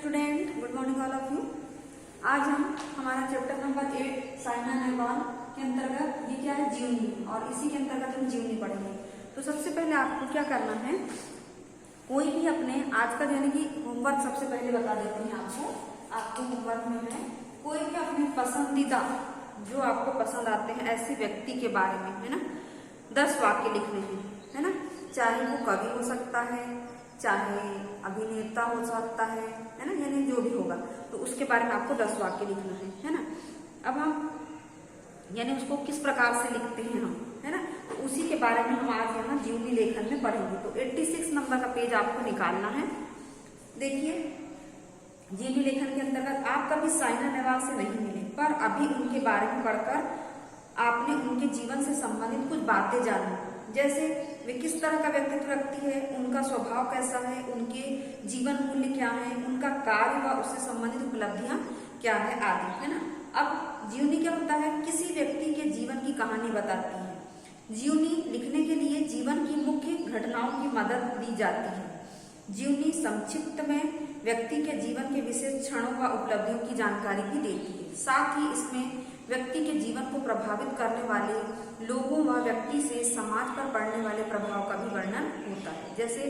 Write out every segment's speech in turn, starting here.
Student, good morning all of you. आज हम हमारा चैप्टर नंबर 8 साइना नेहवाल के अंतर्गत ये क्या है, जीवनी, और इसी के अंतर्गत हम जीवनी पढ़ेंगे। तो सबसे पहले आपको क्या करना है, कोई भी अपने आज का यानी कि होमवर्क सबसे पहले बता देते हैं आपको होमवर्क में है कोई भी अपने पसंदीदा जो आपको पसंद आते हैं ऐसे व्यक्ति के बारे में है ना 10 वाक्य लिखने हैं, है ना। चाहे वो कवि हो सकता है, चाहे अभिनेता हो सकता है ना, यानी जो भी होगा तो उसके बारे में आपको 10 वाक्य लिखना है ना। अब हम यानी उसको किस प्रकार से लिखते हैं हम, है ना, तो उसी के बारे में हम आज यहाँ जीवनी लेखन में पढ़ेंगे। तो 86 नंबर का पेज आपको निकालना है। देखिए, जीवनी लेखन के अंतर्गत आप कभी साइना नेहवाल से नहीं मिले, पर अभी उनके बारे में पढ़कर आपने उनके जीवन से संबंधित कुछ बातें जानी, जैसे वे किस तरह का व्यक्तित्व रखती है, उनका स्वभाव कैसा है, उनके जीवन मूल्य क्या है, उनका कार्य व उससे संबंधित उपलब्धियां क्या है आदि, है ना। अब जीवनी क्या होता है, किसी व्यक्ति के जीवन की कहानी बताती है। जीवनी लिखने के लिए जीवन की मुख्य घटनाओं की मदद ली जाती है। जीवनी संक्षिप्त में व्यक्ति के जीवन के विशेष क्षणों व उपलब्धियों की जानकारी भी देती है। साथ ही इसमें व्यक्ति के जीवन को प्रभावित करने वाले लोगों व व्यक्ति से समाज पर पड़ने वाले प्रभाव का भी वर्णन होता है। जैसे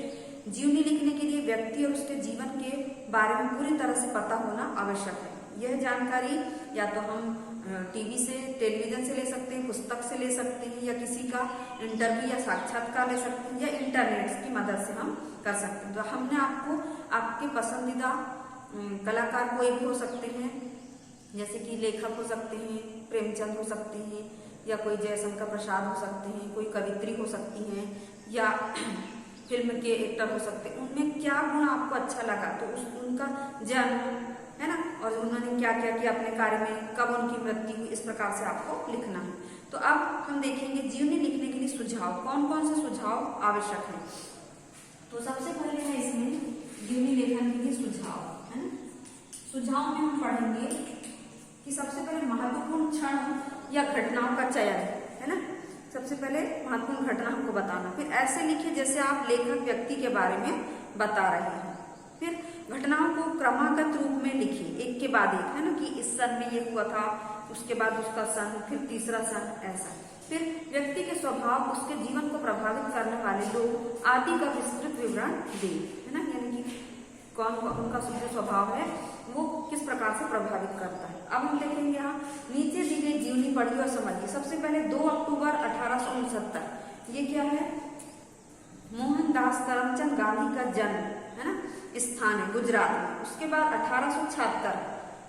जीवनी लिखने के लिए व्यक्ति और उसके जीवन के बारे में पूरी तरह से पता होना आवश्यक है। यह जानकारी या तो हम टीवी से, टेलीविजन से ले सकते हैं, पुस्तक से ले सकते हैं, या किसी का इंटरव्यू या साक्षात्कार ले सकते हैं, या इंटरनेट की मदद से हम कर सकते हैं। तो हमने आपको आपके पसंदीदा कलाकार कोई भी हो सकते हैं, जैसे कि लेखक हो सकते हैं, प्रेमचंद हो सकते हैं, या कोई जयशंकर प्रसाद हो सकते हैं, कोई कवित्री हो सकती हैं, या फिल्म के एक्टर हो सकते हैं। उनमें क्या गुण आपको अच्छा लगा, तो उनका जन्म, है ना, और उन्होंने क्या क्या किया अपने कार्य में, कब उनकी मृत्यु हुई, इस प्रकार से आपको लिखना है। तो अब हम देखेंगे जीवनी लिखने के लिए सुझाव, कौन कौन से सुझाव आवश्यक है। तो सबसे पहले है इसमें जीवनी लेखन के लिए सुझाव, है ना। सुझाव में हम पढ़ेंगे कि सबसे पहले महत्वपूर्ण क्षण या घटनाओं का चयन, है ना। सबसे पहले महत्वपूर्ण घटना हमको बताना, फिर ऐसे लिखिए जैसे आप लेखक व्यक्ति के बारे में बता रहे हैं। फिर घटनाओं को क्रमागत रूप में लिखिए, एक के बाद एक, है ना, कि इस सन में ये हुआ था, उसके बाद उसका सन, फिर तीसरा सन, ऐसा। फिर व्यक्ति के स्वभाव, उसके जीवन को प्रभावित करने वाले लोग आदि का विस्तृत विवरण दें, है ना, यानी कि कौन उनका जो स्वभाव है वो किस प्रकार से प्रभावित करता है। अब हम देखेंगे यहाँ नीचे दी गई जीवनी पढ़िए और समझिए। सबसे पहले 2 अक्टूबर 1869, ये क्या है, मोहनदास करमचंद गांधी का जन्म, है ना, स्थान है गुजरात में। उसके बाद 1876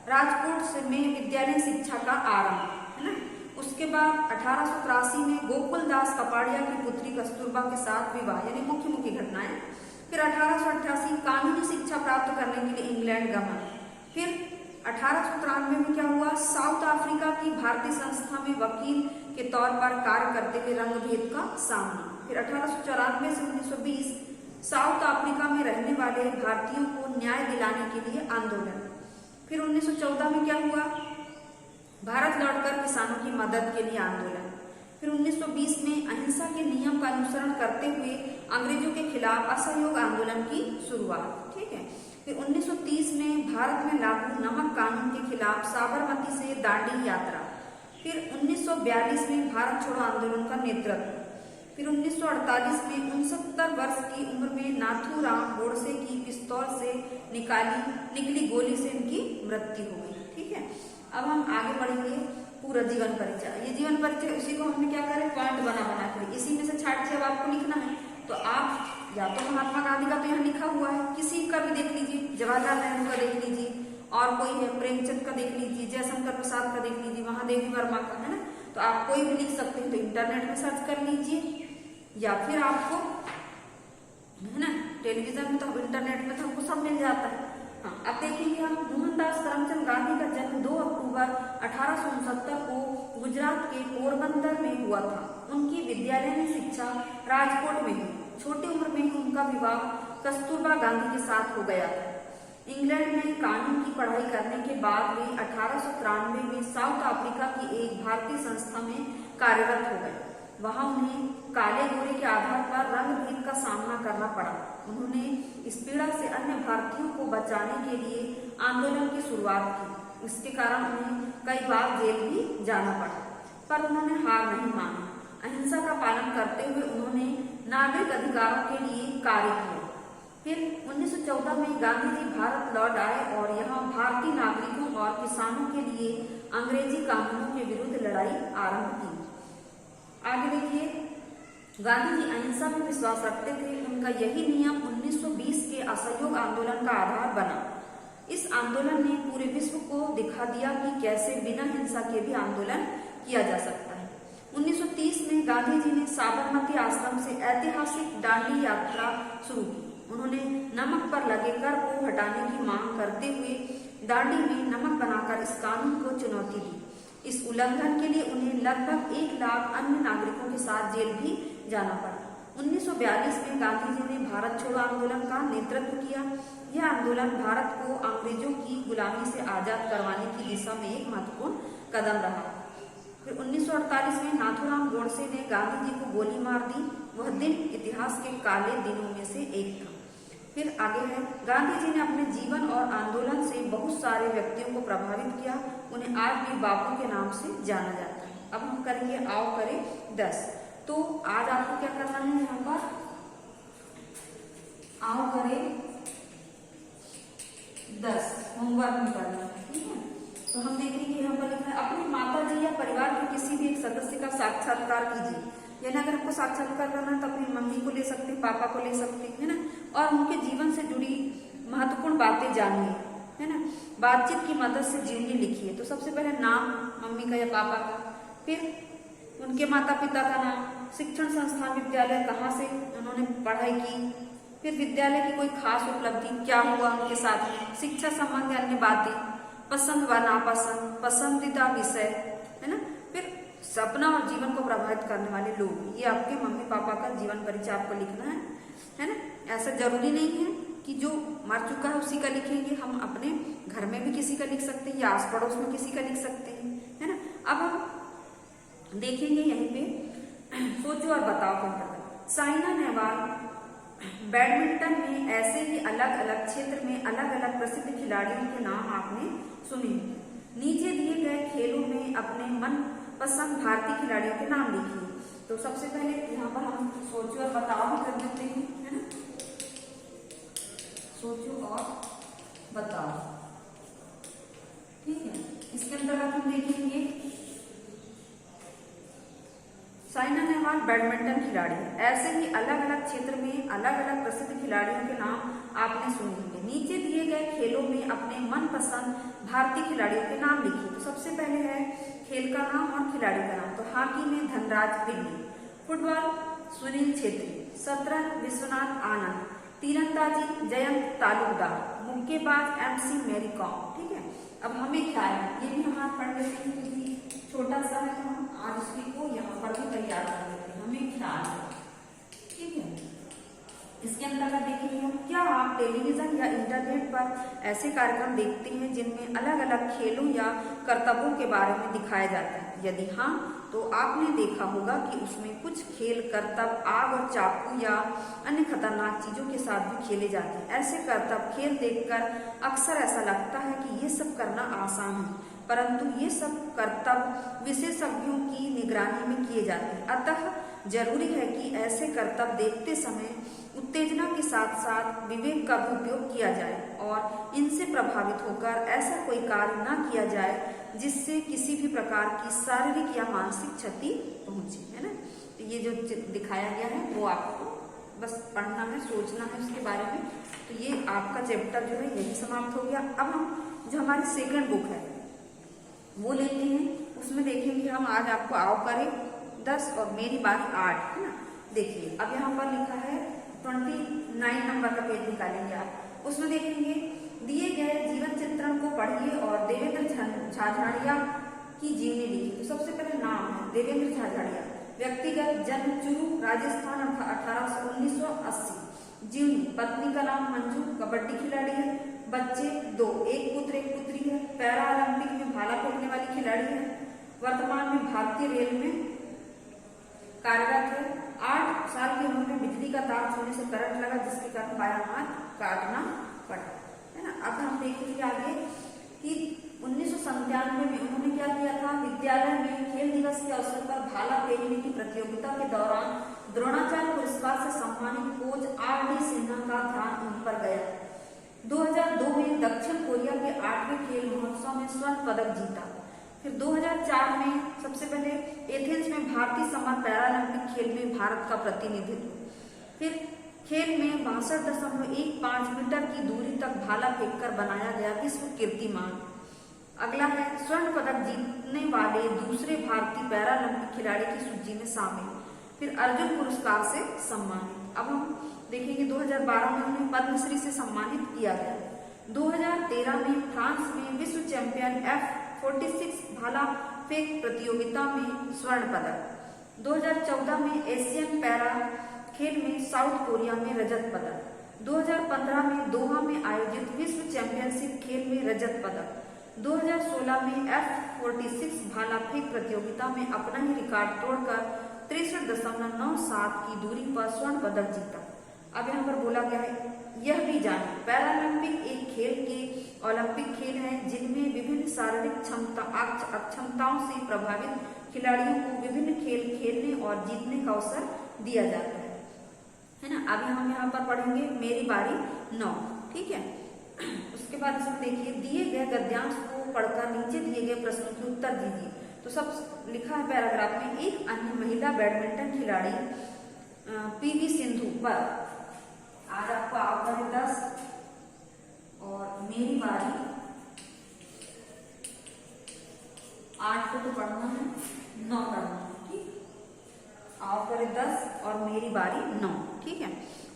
राजकोट में विद्यालय शिक्षा का आरंभ, है ना। उसके बाद 1883 में गोकुल दास कपाड़िया की पुत्री कस्तूरबा के साथ विवाह, यानी मुख्य घटनाएं। फिर 1888 कानूनी शिक्षा प्राप्त करने के लिए इंग्लैंड गमन। फिर 1893 में क्या हुआ, साउथ अफ्रीका की भारतीय संस्था में वकील के तौर पर कार्य करते हुए रंगभेद का सामना। फिर 1894 से 1920 साउथ अफ्रीका में रहने वाले भारतीयों को न्याय दिलाने के लिए आंदोलन। फिर 1914 में क्या हुआ, भारत लौटकर किसानों की मदद के लिए आंदोलन। फिर 1920 में अहिंसा के नियम का अनुसरण करते हुए अंग्रेजों के खिलाफ असहयोग आंदोलन की शुरुआत, ठीक है। फिर 1930 में भारत में लागू नमक कानून के खिलाफ साबरमती से दांडी यात्रा। फिर 1942 में भारत छोड़ो आंदोलन का नेतृत्व। फिर 1948 में 69 वर्ष की उम्र में नाथूराम गोडसे की पिस्तौल से निकली गोली से इनकी मृत्यु हो गई, ठीक है। अब हम आगे बढ़ेंगे पूरा जीवन परिचय। ये जीवन परिचय इसी को हमने क्या करें, पॉइंट बना कर इसी में से छाट के अब आपको लिखना है। तो आप या तो महात्मा गांधी का तो यहाँ लिखा हुआ है, किसी का भी देख लीजिए, जवाहरलाल नेहरू का देख लीजिए, और कोई है प्रेमचंद का देख लीजिए, जयशंकर प्रसाद का देख लीजिए, महादेवी वर्मा का, है ना। तो आप कोई भी लिख सकते हैं, तो इंटरनेट में सर्च कर लीजिए, या फिर आपको, है ना, टेलीविजन में तो इंटरनेट में तो हमको सब मिल जाता है। हाँ, अब देखेंगे हम मोहनदास करमचंद गांधी का जन्म 2 अक्टूबर 1869 को गुजरात के पोरबंदर में हुआ था। उनकी विद्यालयीन शिक्षा राजकोट में हुई। छोटी उम्र में ही उनका विवाह कस्तूरबा गांधी के साथ हो गया था। इंग्लैंड में कानून की पढ़ाई करने के बाद वे 1893 में साउथ अफ्रीका की एक भारतीय संस्था में कार्यरत हो गए। वहां उन्हें काले गोरे के आधार पर रंग भेद का सामना करना पड़ा। उन्होंने इस पीड़ा से अन्य भारतीयों को बचाने के लिए आंदोलन की शुरुआत की। इसके कारण उन्हें कई बार जेल भी जाना पड़ा, पर उन्होंने हार नहीं मानी। अहिंसा का पालन करते हुए उन्होंने नागरिक अधिकारों के लिए कार्य किया। फिर 1914 में गांधी जी भारत लौट आए और यहाँ भारतीय नागरिकों और किसानों के लिए अंग्रेजी कानूनों के विरुद्ध लड़ाई आरंभ की। आगे देखिए, गांधी जी अहिंसा में विश्वास रखते थे। उनका यही नियम 1920 के असहयोग आंदोलन का आधार बना। इस आंदोलन ने पूरे विश्व को दिखा दिया कि कैसे बिना हिंसा के भी आंदोलन किया जा सकता है। 1930 में गांधी जी ने साबरमती आश्रम से ऐतिहासिक दांडी यात्रा शुरू की। उन्होंने नमक पर लगे कर को हटाने की मांग करते हुए दांडी में नमक बनाकर इस कानून को चुनौती दी। इस उल्लंघन के लिए उन्हें लगभग 1 लाख अन्य नागरिकों के साथ जेल भी जाना पड़ा। 1942 में गांधी जी ने भारत छोड़ो आंदोलन का नेतृत्व किया। यह आंदोलन भारत को अंग्रेजों की गुलामी से आजाद करवाने की दिशा में एक महत्वपूर्ण कदम रहा। फिर 1948 में नाथूराम गोडसे ने गांधी जी को गोली मार दी। वह दिन इतिहास के काले दिनों में से एक था। फिर आगे है, गांधी जी ने अपने जीवन और आंदोलन से बहुत सारे व्यक्तियों को प्रभावित किया। उन्हें आज भी बापू के नाम से जाना जाता है। अब हम करेंगे आओ करें 10। तो आज आपको क्या करना है, यहाँ पर आओ करें 10 होमवर्क में करना है, ठीक है। तो हम देखेंगे यहाँ पर लिखा है, अपनी माता जी या परिवार के किसी भी एक सदस्य का साक्षात्कार कीजिए। यानी अगर आपको साक्षात्कार करना है तो अपनी मम्मी को ले सकते हैं, पापा को ले सकते हैं, है ना, और उनके जीवन से जुड़ी महत्वपूर्ण बातें जानिए, है ना। बातचीत की मदद से जीवनी लिखिए। तो सबसे पहले नाम मम्मी का या पापा का, फिर उनके माता पिता का नाम, शिक्षण संस्थान विद्यालय कहाँ से उन्होंने पढ़ाई की, फिर विद्यालय की कोई खास उपलब्धि, क्या हुआ उनके साथ में, शिक्षा संबंधी अन्य बातें, पसंद व नापसंद, पसंदीदा विषय, है ना, फिर सपना और जीवन को प्रभावित करने वाले लोग। ये आपके मम्मी पापा का जीवन परिचय आपको लिखना है ना। ऐसा जरूरी नहीं है कि जो मर चुका है उसी का लिखेंगे, हम अपने घर में भी किसी का लिख सकते हैं या आस पड़ोस में किसी का लिख सकते हैं, है ना। अब हम देखेंगे यहीं पे सोचो और बताओ के अंतर्गत साइना नेहवाल बैडमिंटन में ऐसे ही अलग अलग क्षेत्र में अलग अलग प्रसिद्ध खिलाड़ियों के नाम आपने सुने। नीचे दिए गए खेलों में अपने मन पसंद भारतीय खिलाड़ियों के नाम लिखिए। तो सबसे पहले यहाँ पर हम सोचो और बताओ भी कर देते हैं, है ना। सोचो और बताओ, ठीक है। इसके अंतर्गत हम देखेंगे साइना नेहवाल बैडमिंटन खिलाड़ी है। ऐसे ही अलग अलग क्षेत्र में अलग अलग प्रसिद्ध खिलाड़ियों के नाम आपने सुने होंगे। नीचे दिए गए खेलों में अपने मनपसंद भारतीय खिलाड़ियों के नाम लिखिए। तो सबसे पहले है खेल का नाम और खिलाड़ी का नाम। तो हॉकी में धनराज पिल्ली, फुटबॉल सुनील छेत्री, शतरंज विश्वनाथ आनंद, तीरंदाजी जयंत तालुकदार, मुक्केबाज MC मैरी कॉम, ठीक है। अब हमें क्या है, ये भी हम आज पढ़ लेते हैं क्योंकि छोटा सा है तो हम आज इसकी को यहाँ पर भी तैयार कर लेते हैं, हमें ख्याल है, ठीक है। इसके अंतर्गत देखेंगे हम, क्या आप टेलीविजन या इंटरनेट पर ऐसे कार्यक्रम देखते हैं जिनमें अलग अलग खेलों या कर्तव्यों के बारे में दिखाया जाता है? यदि हाँ, तो आपने देखा होगा कि उसमें कुछ खेल कर्तव्य आग और चाकू या अन्य खतरनाक चीजों के साथ भी खेले जाते हैं। ऐसे कर्तव्य खेल देखकर अक्सर ऐसा लगता है कि ये सब करना आसान है, परंतु ये सब कर्तव्य विशेषज्ञों की निगरानी में किए जाते हैं। अतः जरूरी है कि ऐसे कर्तव्य देखते समय उत्तेजना के साथ साथ विवेक का भी उपयोग किया जाए और इनसे प्रभावित होकर ऐसा कोई कार्य न किया जाए जिससे किसी भी प्रकार की शारीरिक या मानसिक क्षति पहुंचे, है ना। तो ये जो दिखाया गया है वो आपको बस पढ़ना है, सोचना है उसके बारे में। तो ये आपका चैप्टर जो है यही समाप्त हो गया। अब हम जो हमारी सेकंड बुक है वो लेते हैं, उसमें देखेंगे हम आज आपको आओ करें 10 और मेरी बारी 8, है ना। देखिए अब यहाँ पर लिखा है 29 नंबर का पेज निकालेंगे आप, उसमें देखेंगे दिए गए जीवन चित्रण को पढ़िए और देवेंद्र झाझड़िया की जीवनी लिखिए। तो सबसे पहले नाम है देवेंद्र झाझड़िया, व्यक्तिगत जन्म चूरू राजस्थान 1980, जीवनी पत्नी का नाम मंजू, कबड्डी खिलाड़ी है, बच्चे 2, एक पुत्र एक पुत्री है, पैरा ओलंपिक में भाला फेंकने वाली खिलाड़ी है, वर्तमान में भारतीय रेल में कार्यरत है। 8 साल की उम्र में बिजली का तार छूने से करंट लगा, जिसके कारण बायां हाथ काटना पड़ा, है ना। अब हम देखेंगे आगे कि 1997 में उन्होंने क्या किया था, विद्यालय में खेल दिवस के अवसर पर भाला फेंकने की प्रतियोगिता के दौरान द्रोणाचार्य पुरस्कार से सम्मानित कोच R.D. सिन्हा का ध्यान उन पर गया। 2002 में दक्षिण कोरिया के 8वें खेल महोत्सव में स्वर्ण पदक जीता। फिर 2004 में सबसे पहले एथेंस में भारतीय समर पैरालंपिक खेल में भारत का प्रतिनिधित्व। फिर खेल में 62.15 मीटर की दूरी तक भाला फेंककर बनाया गया विश्व कीर्तिमान। अगला है स्वर्ण पदक जीतने वाले दूसरे भारतीय पैरालंपिक खिलाड़ी की सूची में शामिल। फिर अर्जुन पुरस्कार से सम्मानित। अब हम देखेंगे 2012 में उन्हें पद्मश्री से सम्मानित किया गया। 2013 में फ्रांस में विश्व चैंपियन F46 भाला फेंक प्रतियोगिता में स्वर्ण पदक। 2014 में एशियन पैरा खेल में साउथ कोरिया में रजत पदक। 2015 में दोहा में आयोजित विश्व चैंपियनशिप खेल में रजत पदक। 2016 में F46 भाला फेंक प्रतियोगिता में अपना ही रिकॉर्ड तोड़कर 63.97 की दूरी पर स्वर्ण पदक जीता। अब यहाँ पर बोला गया है, यह भी जाने पैरालंपिक एक खेल के ओलंपिक खेल है जिनमें विभिन्न शारीरिक अक्षमताओं से प्रभावित खिलाड़ियों को विभिन्न खेल खेलने और जीतने का अवसर दिया जाता है ना। अभी हम यहाँ पर पढ़ेंगे मेरी बारी 9, ठीक है। उसके बाद इसमें देखिए, दिए गए गद्यांश को पढ़कर नीचे दिए गए प्रश्नों के उत्तर दीजिए। तो सब लिखा है पैराग्राफ में, एक अन्य महिला बैडमिंटन खिलाड़ी PV सिंधु पर आज आपको आवकारी 10 और मेरी बारी 8 को तो पढ़ना है, 9 पढ़ना है, ठीक। आवकारी 10 और मेरी बारी 9, ठीक है।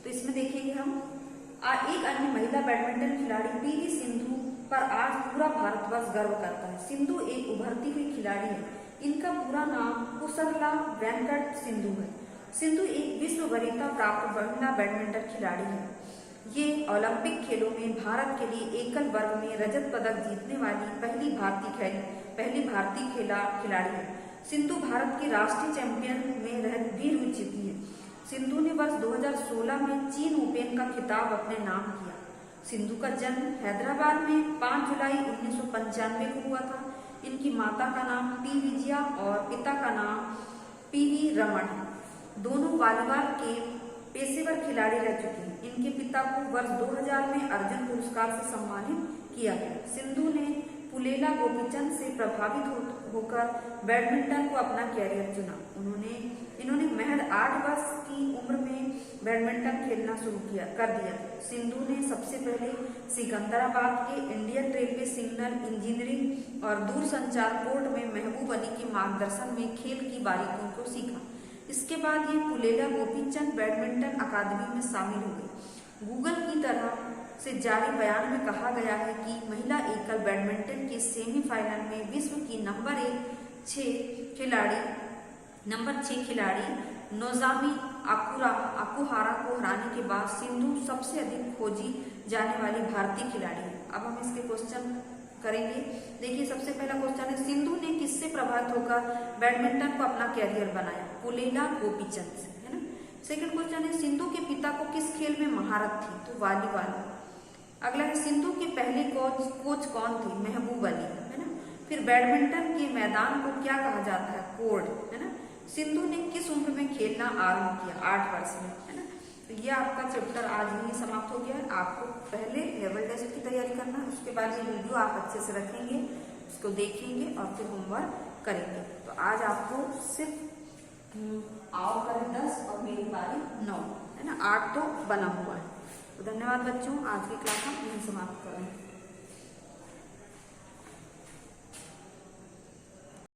तो इसमें देखेंगे हम, एक अन्य महिला बैडमिंटन खिलाड़ी PV सिंधु पर आज पूरा भारतवर्ष गर्व करता है। सिंधु एक उभरती हुई खिलाड़ी है। इनका पूरा नाम पुसरला वेंकट सिंधु है। सिंधु एक विश्व वरीयता प्राप्त महिला बैडमिंटन खिलाड़ी है। ये ओलंपिक खेलों में भारत के लिए एकल वर्ग में रजत पदक जीतने वाली पहली भारतीय खिलाड़ी है। सिंधु भारत की राष्ट्रीय चैंपियन में भी रह चुकी है। सिंधु ने वर्ष 2016 में चीन ओपन का खिताब अपने नाम किया। सिंधु का जन्म हैदराबाद में 5 जुलाई 1995 को हुआ था। इनकी माता का नाम P विजया और पिता का नाम PV रमन है। दोनों वॉलीबॉल के पेशेवर खिलाड़ी रह चुके हैं। इनके पिता को वर्ष 2000 में अर्जुन पुरस्कार से सम्मानित किया गया। सिंधु ने पुलेला गोपीचंद से प्रभावित होकर बैडमिंटन को अपना कैरियर चुना। इन्होंने महज 8 वर्ष की उम्र में बैडमिंटन खेलना शुरू कर दिया। सिंधु ने सबसे पहले सिकंदराबाद के इंडियन रेलवे सिग्नल इंजीनियरिंग और दूरसंचार बोर्ड में महबूब अली के मार्गदर्शन में खेल की बारीकियों को सीखा। इसके बाद ये पुलेला गोपीचंद बैडमिंटन अकादमी में शामिल हो गई। गूगल की तरह से जारी बयान में कहा गया है कि महिला एकल बैडमिंटन के सेमीफाइनल में विश्व की नंबर 6 खिलाड़ी नोजामी अकुहारा को हराने के बाद सिंधु सबसे अधिक खोजी जाने वाली भारतीय खिलाड़ी है। अब हम इसके क्वेश्चन करेंगे। देखिए, सबसे पहला क्वेश्चन है, सिंधु ने किससे प्रभावित होकर बैडमिंटन को अपना कैरियर बनाया? पुलेला गोपीचंद से, है ना। सेकंड क्वेश्चन है, सिंधु के पिता को किस खेल में महारत थी? तो वॉलीबॉल। अगला है, सिंधु के पहले कोच कौन थे? महबूब अली, है ना। फिर बैडमिंटन के मैदान को क्या कहा जाता है? कोर्ट, है ना। सिंधु ने किस उम्र में खेलना आरंभ किया? 8 वर्ष में, है ना। तो यह आपका चैप्टर आज ही समाप्त हो गया है। आपको पहले लेवल टेस्ट की तैयारी करना है, उसके बाद ये वीडियो आप अच्छे से रखेंगे, उसको देखेंगे और फिर होमवर्क करेंगे। तो आज आपको सिर्फ आओ करें 10 और मेरी बारी 9, है ना। 8 तो बना हुआ है। तो धन्यवाद बच्चों, आज की क्लास हम यहीं समाप्त करें।